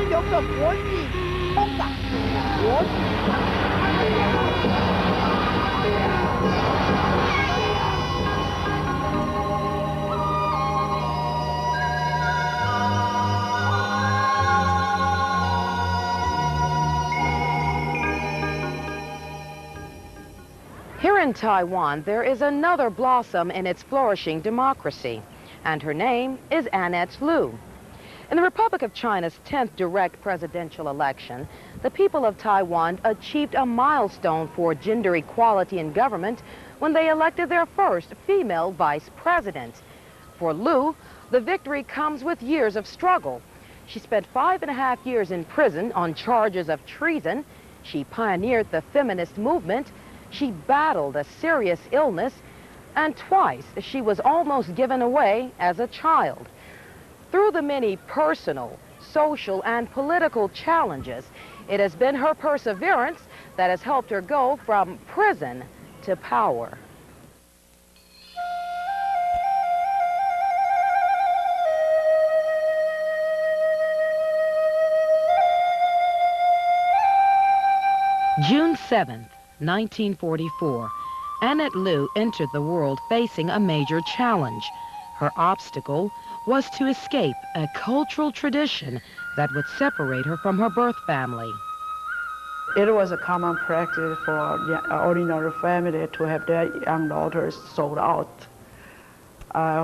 拥着国际通感国际。Here in Taiwan, there is another blossom in its flourishing democracy, and her name is Annette Lu. In the Republic of China's 10th direct presidential election, the people of Taiwan achieved a milestone for gender equality in government when they elected their first female vice president. For Lu, the victory comes with years of struggle. She spent 5.5 years in prison on charges of treason. She pioneered the feminist movement. She battled a serious illness, and twice she was almost given away as a child. Through the many personal, social, and political challenges, it has been her perseverance that has helped her go from prison to power. June 7th, 1944, Annette Lu entered the world facing a major challenge. Her obstacle was to escape a cultural tradition that would separate her from her birth family. It was a common practice for the ordinary family to have their young daughters sold out.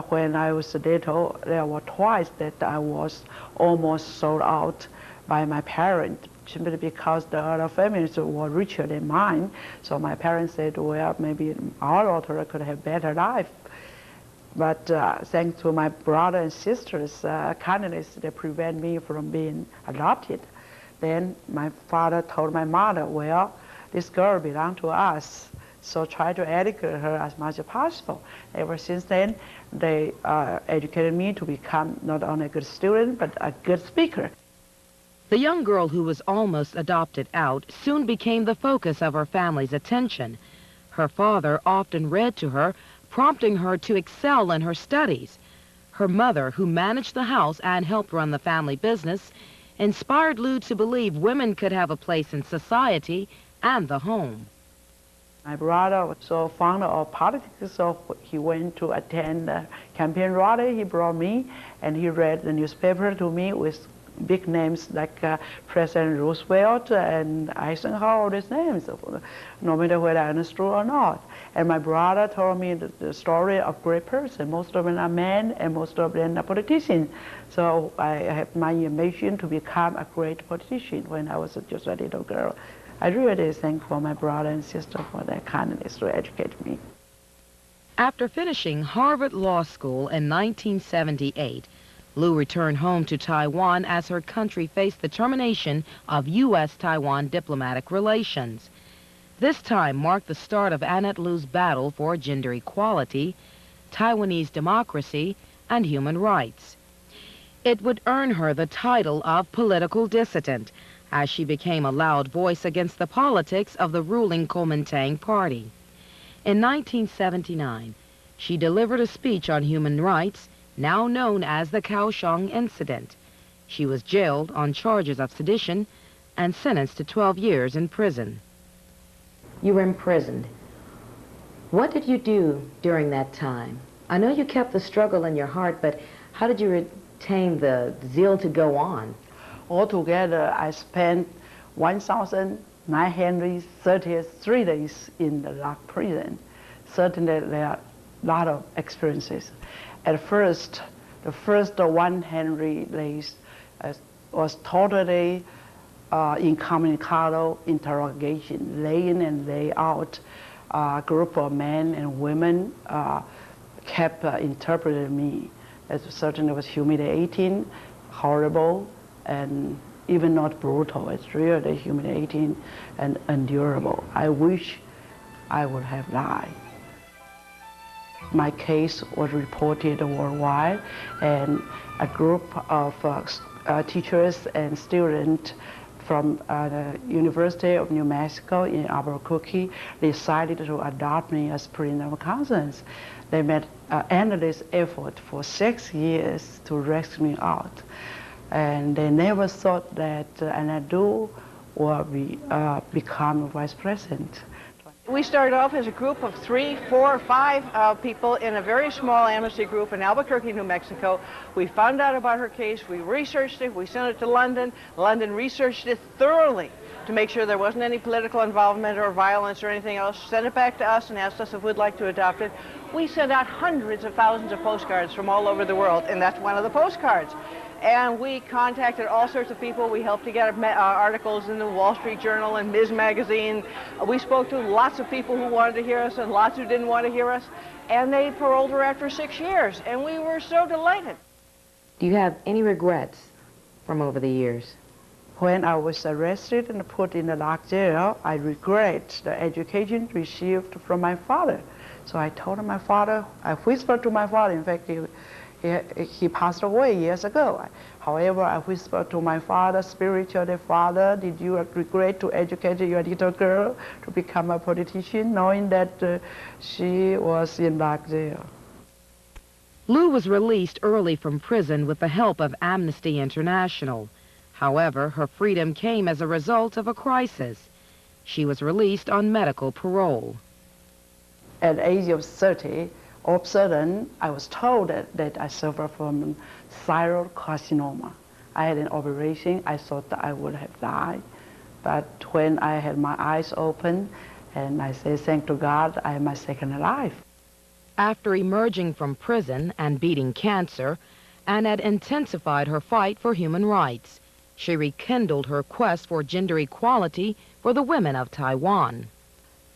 When I was little, there were twice that I was almost sold out by my parents, simply because the other families were richer than mine. So my parents said, well, maybe our daughter could have better life. But thanks to my brother and sisters' kindness, they prevent me from being adopted. Then my father told my mother, well, this girl belongs to us, so try to educate her as much as possible. Ever since then, they educated me to become not only a good student, but a good speaker. The young girl who was almost adopted out soon became the focus of her family's attention. Her father often read to her, prompting her to excel in her studies. Her mother, who managed the house and helped run the family business, inspired Lu to believe women could have a place in society and the home. My brother was so fond of politics, so he went to attend the campaign rally. He brought me, and he read the newspaper to me with big names like President Roosevelt and Eisenhower, all these names, no matter whether I understood or not. And my brother told me the story of great person. Most of them are men, and most of them are politicians. So I had my ambition to become a great politician when I was just a little girl. I really thank for my brother and sister for their kindness to educate me. After finishing Harvard Law School in 1978, Lu returned home to Taiwan as her country faced the termination of U.S.-Taiwan diplomatic relations. This time marked the start of Annette Lu's battle for gender equality, Taiwanese democracy, and human rights. It would earn her the title of political dissident, as she became a loud voice against the politics of the ruling Kuomintang party. In 1979, she delivered a speech on human rights, now known as the Kaohsiung Incident. She was jailed on charges of sedition and sentenced to 12 years in prison. You were imprisoned. What did you do during that time? I know you kept the struggle in your heart, but how did you retain the zeal to go on? Altogether, I spent 1,933 days in the locked prison. Certainly, there are a lot of experiences. At first, the first 100 days was totally incommunicado interrogation, day in and day out. A group of men and women kept interpreting me. It certainly was humiliating, horrible, and even not brutal. It's really humiliating and unendurable. I wish I would have died. My case was reported worldwide, and a group of teachers and students from the University of New Mexico in Albuquerque decided to adopt me as prisoner of conscience. They made endless effort for 6 years to rescue me out. And they never thought that Annette Lu would become vice president. We started off as a group of 3, 4, 5 people in a very small amnesty group in Albuquerque, New Mexico. We found out about her case, we researched it, we sent it to London. London researched it thoroughly to make sure there wasn't any political involvement or violence or anything else, sent it back to us and asked us if we'd like to adopt it. We sent out hundreds of thousands of postcards from all over the world, and that's one of the postcards. And we contacted all sorts of people. We helped to get articles in the Wall Street Journal and Ms. Magazine. We spoke to lots of people who wanted to hear us and lots who didn't want to hear us. And they paroled her after 6 years, and we were so delighted. Do you have any regrets from over the years? When I was arrested and put in the locked jail, I regret the education received from my father. So I told my father, I whispered to my father, in fact, he passed away years ago. However, I whispered to my father, spiritually, Father, did you regret to educate your little girl to become a politician, knowing that she was in locked jail? Lu was released early from prison with the help of Amnesty International. However, her freedom came as a result of a crisis. She was released on medical parole. At the age of 30, all of a sudden, I was told that I suffer from thyroid carcinoma. I had an operation. I thought that I would have died. But when I had my eyes open, and I say, thank to God, I have my second life. After emerging from prison and beating cancer, Annette intensified her fight for human rights. She rekindled her quest for gender equality for the women of Taiwan.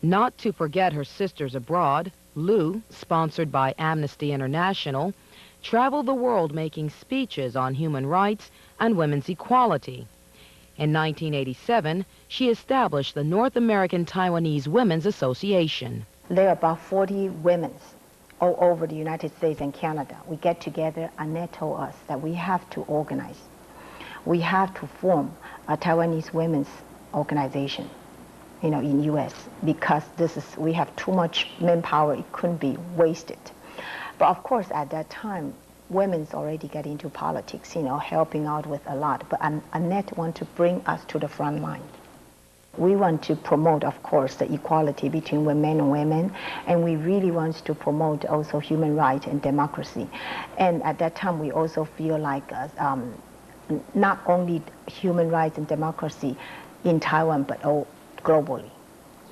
Not to forget her sisters abroad, Lu, sponsored by Amnesty International, traveled the world making speeches on human rights and women's equality. In 1987, she established the North American Taiwanese Women's Association. There are about 40 women all over the United States and Canada. We get together, Annette told us that we have to organize. We have to form a Taiwanese women's organization, in U.S. because we have too much manpower. It couldn't be wasted. But of course, at that time, women's already get into politics, helping out with a lot. But Annette want to bring us to the front line. We want to promote, of course, the equality between men and women, and we really want to promote also human rights and democracy. And at that time, we also feel like not only human rights and democracy in Taiwan, but globally.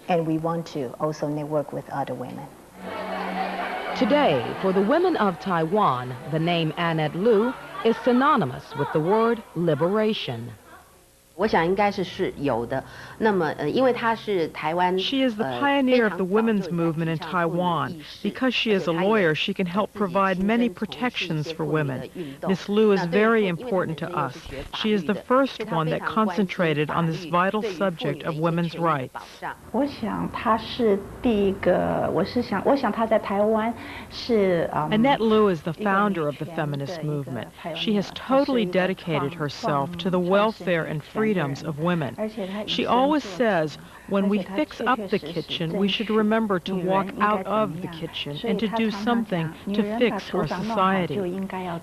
And we want to also network with other women. Today, for the women of Taiwan, the name Annette Lu is synonymous with the word liberation. She is the pioneer of the women's movement in Taiwan. Because she is a lawyer, she can help provide many protections for women. Ms. Lu is very important to us. She is the first one that concentrated on this vital subject of women's rights. Annette Lu is the founder of the feminist movement. She has totally dedicated herself to the welfare and freedoms of women. She always says, when we fix up the kitchen, we should remember to walk out of the kitchen and to do something to fix our society.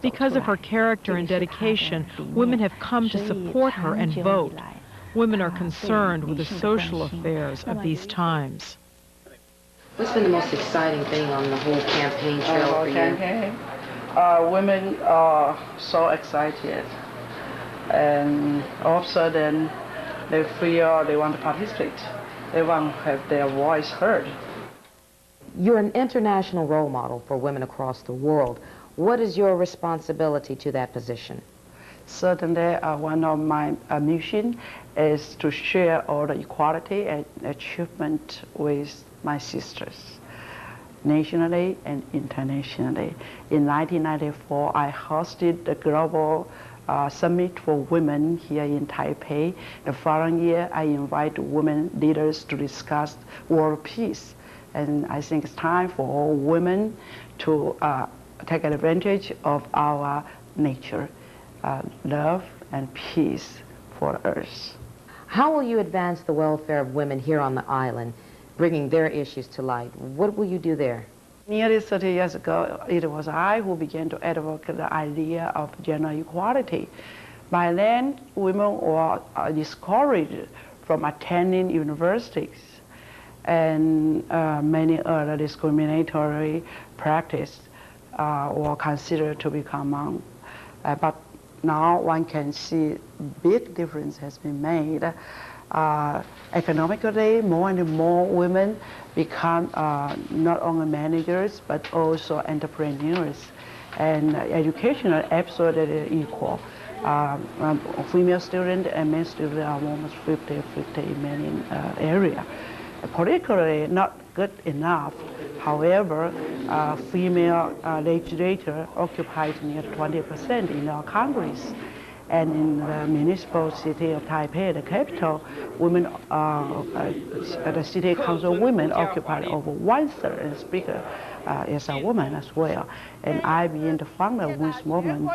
Because of her character and dedication, women have come to support her and vote. Women are concerned with the social affairs of these times. What's been the most exciting thing on the whole campaign trail for you? Women are so excited. And all of a sudden, they feel they want to participate. They want to have their voice heard. You're an international role model for women across the world. What is your responsibility to that position? Certainly, one of my mission is to share all the equality and achievement with my sisters, nationally and internationally. In 1994, I hosted the Global Summit for Women here in Taipei. The following year, I invite women leaders to discuss world peace. And I think it's time for all women to take advantage of our nature, love and peace for Earth. How will you advance the welfare of women here on the island, bringing their issues to light? What will you do there? Nearly 30 years ago, it was I who began to advocate the idea of gender equality. By then, women were discouraged from attending universities, and many other discriminatory practices were considered to be common. But now one can see big difference has been made. Economically, more and more women become not only managers but also entrepreneurs, and educational absolutely equal. Female students and male students are almost 50-50 in many areas. Politically, not good enough. However, female legislators occupy near 20% in our Congress. And in the municipal city of Taipei, the capital, women, the city council women occupy over 1/3, and speaker is a woman as well. And I being the founder of this movement,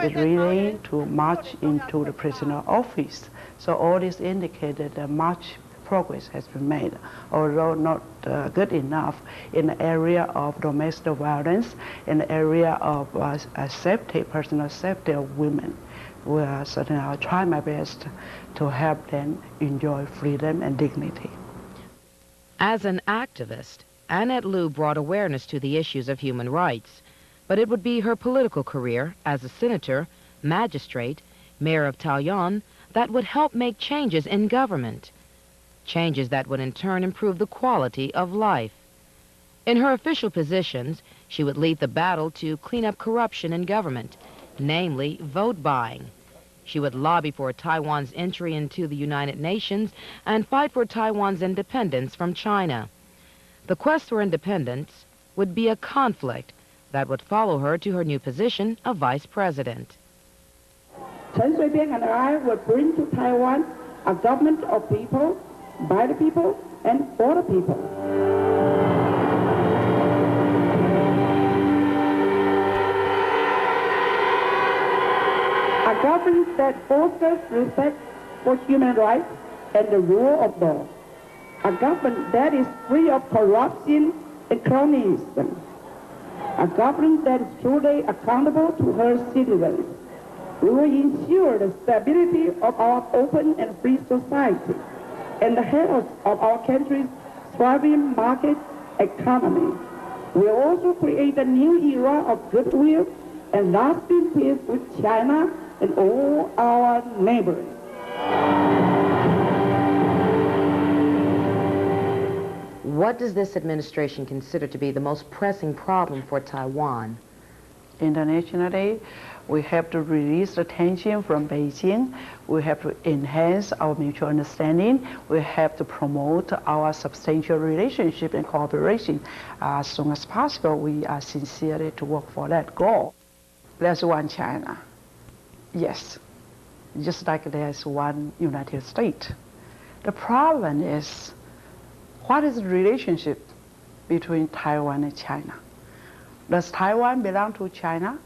it really to march into the presidential office. So all this indicated that much progress has been made, although not good enough in the area of domestic violence, in the area of safety, personal safety of women. Certainly I'll try my best to help them enjoy freedom and dignity. As an activist, Annette Lu brought awareness to the issues of human rights, but it would be her political career as a senator, magistrate, mayor of Taoyuan that would help make changes in government, changes that would in turn improve the quality of life. In her official positions, she would lead the battle to clean up corruption in government, namely vote buying. She would lobby for Taiwan's entry into the United Nations and fight for Taiwan's independence from China. The quest for independence would be a conflict that would follow her to her new position of vice president. Chen Shui-bian and I will bring to Taiwan a government of people, by the people, and for the people. A government that fosters respect for human rights and the rule of law. A government that is free of corruption and cronyism. A government that is truly accountable to her citizens. We will ensure the stability of our open and free society and the health of our country's thriving market economy. We will also create a new era of goodwill and lasting peace with China and all our neighbors. What does this administration consider to be the most pressing problem for Taiwan? Internationally, we have to release the tension from Beijing. We have to enhance our mutual understanding. We have to promote our substantial relationship and cooperation. As soon as possible, we are sincerely to work for that goal. There's one China. Yes, just like there's one United States. The problem is, what is the relationship between Taiwan and China? Does Taiwan belong to China?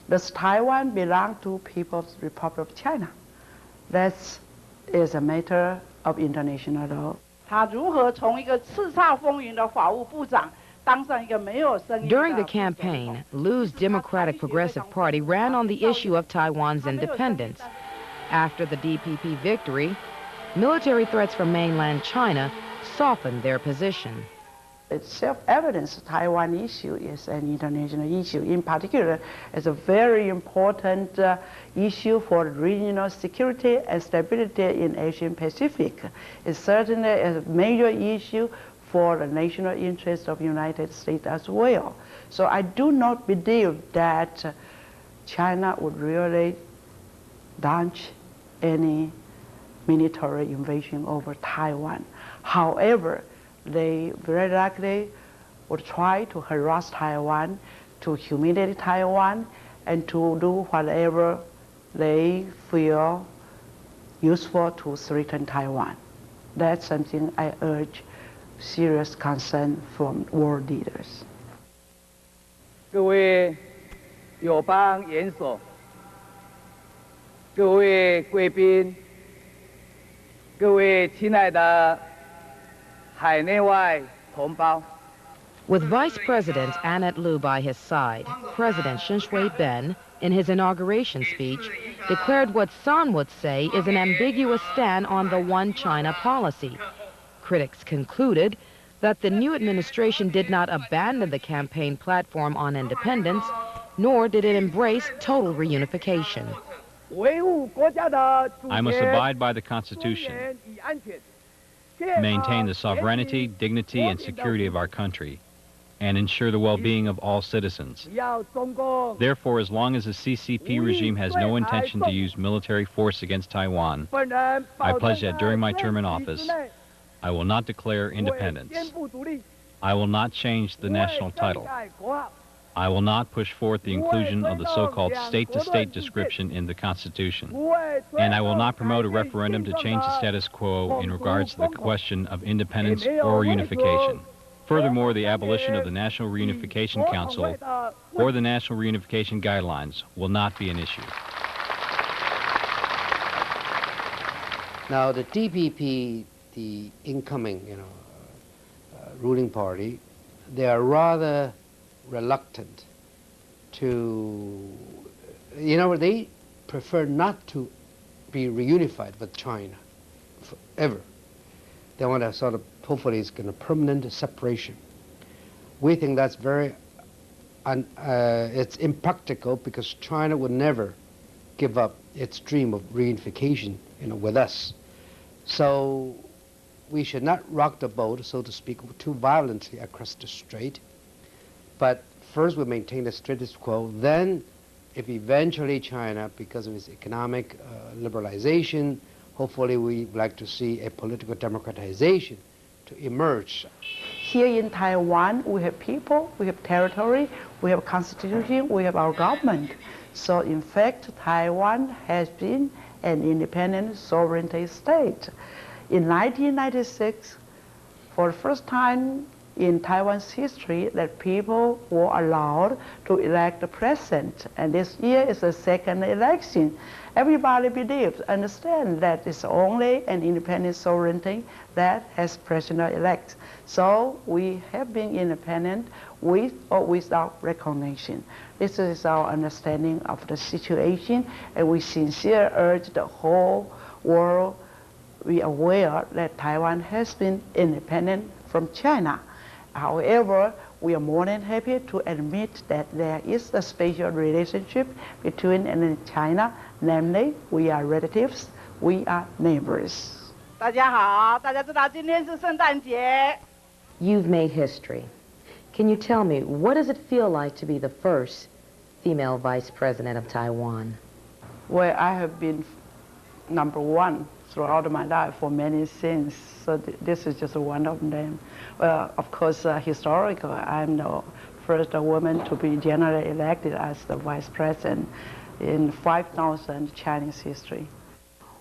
Does Taiwan belong to People's Republic of China? That is a matter of international law. During the campaign, Lu's Democratic Progressive Party ran on the issue of Taiwan's independence. After the DPP victory, military threats from mainland China softened their position. It's self-evident the Taiwan issue is an international issue. In particular, it's a very important issue for regional security and stability in Asian Pacific. It's certainly a major issue for the national interest of the United States as well. So I do not believe that China would really launch any military invasion over Taiwan. However, they very likely would try to harass Taiwan, to humiliate Taiwan, and to do whatever they feel useful to threaten Taiwan. That's something I urge serious concern from world leaders. 各位友邦元首、各位贵宾、各位亲爱的海内外同胞， With Vice President Annette Lu by his side, President Chen Shui-bian, in his inauguration speech, declared what some would say is an ambiguous stand on the One China policy. Critics concluded that the new administration did not abandon the campaign platform on independence, nor did it embrace total reunification. I must abide by the Constitution, maintain the sovereignty, dignity, and security of our country, and ensure the well-being of all citizens. Therefore, as long as the CCP regime has no intention to use military force against Taiwan, I pledge that during my term in office, I will not declare independence. I will not change the national title. I will not push forth the inclusion of the so-called state-to-state description in the Constitution. And I will not promote a referendum to change the status quo in regards to the question of independence or unification. Furthermore, the abolition of the National Reunification Council or the National Reunification Guidelines will not be an issue. Now, the DPP, the incoming, ruling party, they are rather reluctant to, they prefer not to be reunified with China forever. They want to sort of, hopefully it's going to permanent separation. We think that's it's impractical because China would never give up its dream of reunification, with us. So we should not rock the boat, so to speak, too violently across the strait. But first we maintain the status quo, then if eventually China, because of its economic liberalization, hopefully we would like to see a political democratization to emerge. Here in Taiwan, we have people, we have territory, we have constitution, we have our government. So in fact, Taiwan has been an independent sovereignty state. In 1996, for the first time in Taiwan's history, that people were allowed to elect the president. And this year is the second election. Everybody believes, understands that it's only an independent sovereignty that has president-elect. So we have been independent with or without recognition. This is our understanding of the situation, and we sincerely urge the whole world be aware that Taiwan has been independent from China. However, we are more than happy to admit that there is a special relationship between China, namely, we are relatives, we are neighbors. 大家好，大家知道今天是圣诞节。 You've made history. Can you tell me, what does it feel like to be the first female vice president of Taiwan? Well, I have been #1 throughout my life for many things, so this is just one of them. Well, of course, historically, I'm the first woman to be generally elected as the vice president in 5,000 Chinese history.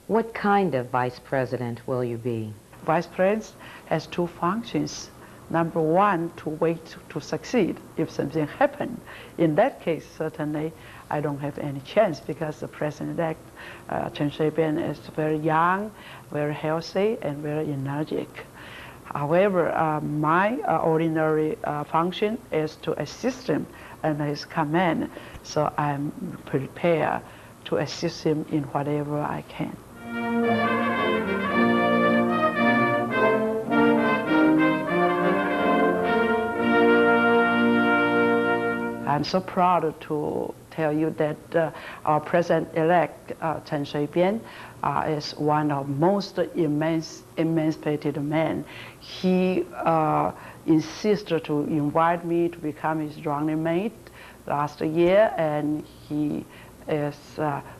What kind of vice president will you be? Vice president has two functions. #1, to wait to succeed if something happened. In that case, certainly, I don't have any chance because the president-elect, Chen Shui-bian, is very young, very healthy, and very energetic. However, my ordinary function is to assist him under his command, so I'm prepared to assist him in whatever I can. I'm so proud to tell you that our President-elect, Chen Shui-bian, is one of most emancipated men. He insisted to invite me to become his running mate last year, and he is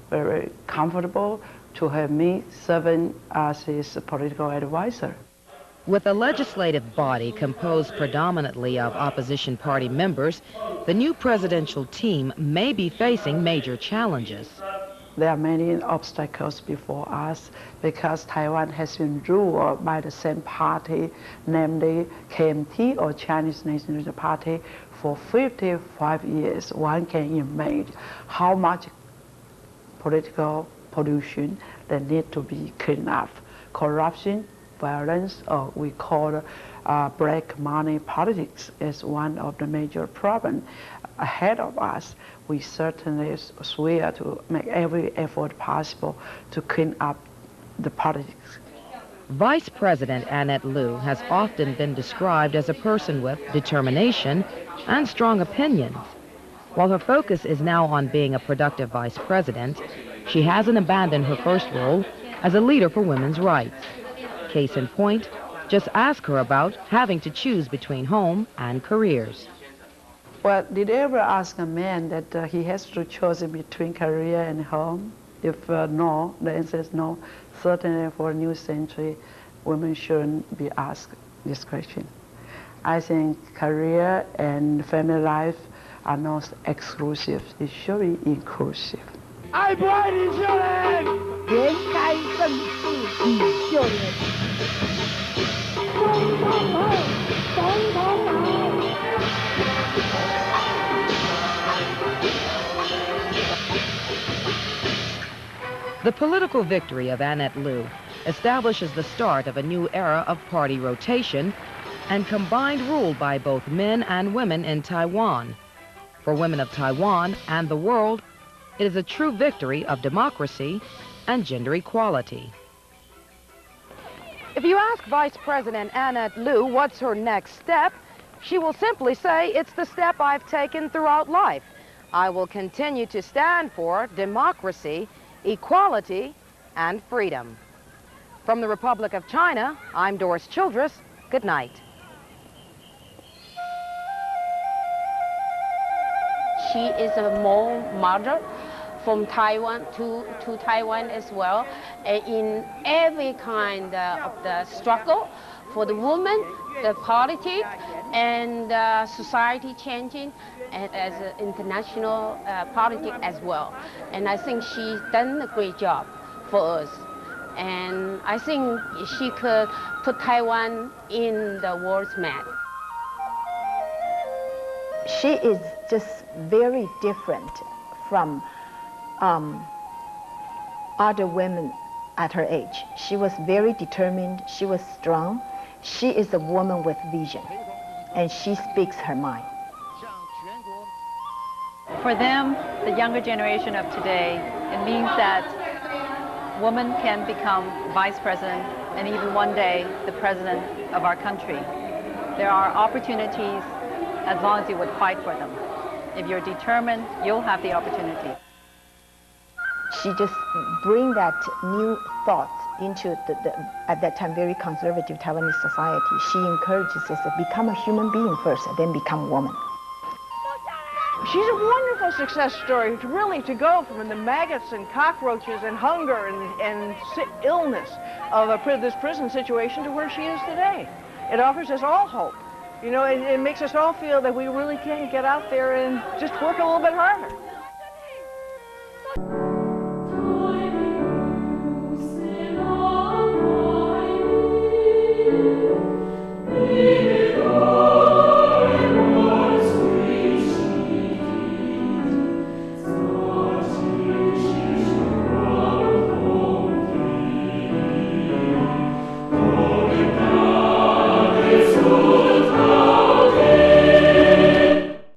very comfortable to have me serving as his political advisor. With a legislative body composed predominantly of opposition party members, the new presidential team may be facing major challenges. There are many obstacles before us because Taiwan has been ruled by the same party, namely KMT, or Chinese National Party, for 55 years. One can imagine how much political pollution that need to be cleaned up. Corruption violence, or we call black money politics, is one of the major problems ahead of us. We certainly swear to make every effort possible to clean up the politics. Vice President Annette Lu has often been described as a person with determination and strong opinions. While her focus is now on being a productive vice president, she hasn't abandoned her first role as a leader for women's rights. Case in point, just ask her about having to choose between home and careers. Well, did you ever ask a man that he has to choose between career and home? If no, the answer is no. Certainly for a new century, women shouldn't be asked this question. I think career and family life are not exclusive. It should be inclusive. 爱不爱你秀莲？连该正视你秀莲。总统好，总统好。 The political victory of Annette Lu establishes the start of a new era of party rotation and combined rule by both men and women in Taiwan. For women of Taiwan and the world, it is a true victory of democracy and gender equality. If you ask Vice President Annette Lu what's her next step, she will simply say, it's the step I've taken throughout life. I will continue to stand for democracy, equality, and freedom. From the Republic of China, I'm Doris Childress. Good night. She is a role model from Taiwan to Taiwan as well, in every kind of the struggle for the woman, the politics, and society changing, and as an international politics as well. And I think she's done a great job for us. And I think she could put Taiwan in the world's map. She is just very different from other women at her age. She was very determined, she was strong. She is a woman with vision, and she speaks her mind. For them, the younger generation of today, it means that women can become vice president and even one day the president of our country. There are opportunities as long as you would fight for them. If you're determined, you'll have the opportunity. She just brings that new thought into at that time, very conservative Taiwanese society. She encourages us to become a human being first, and then become a woman. She's a wonderful success story, to go from the maggots and cockroaches and hunger and illness of this prison situation to where she is today. It offers us all hope. You know, it makes us all feel that we really can get out there and just work a little bit harder. So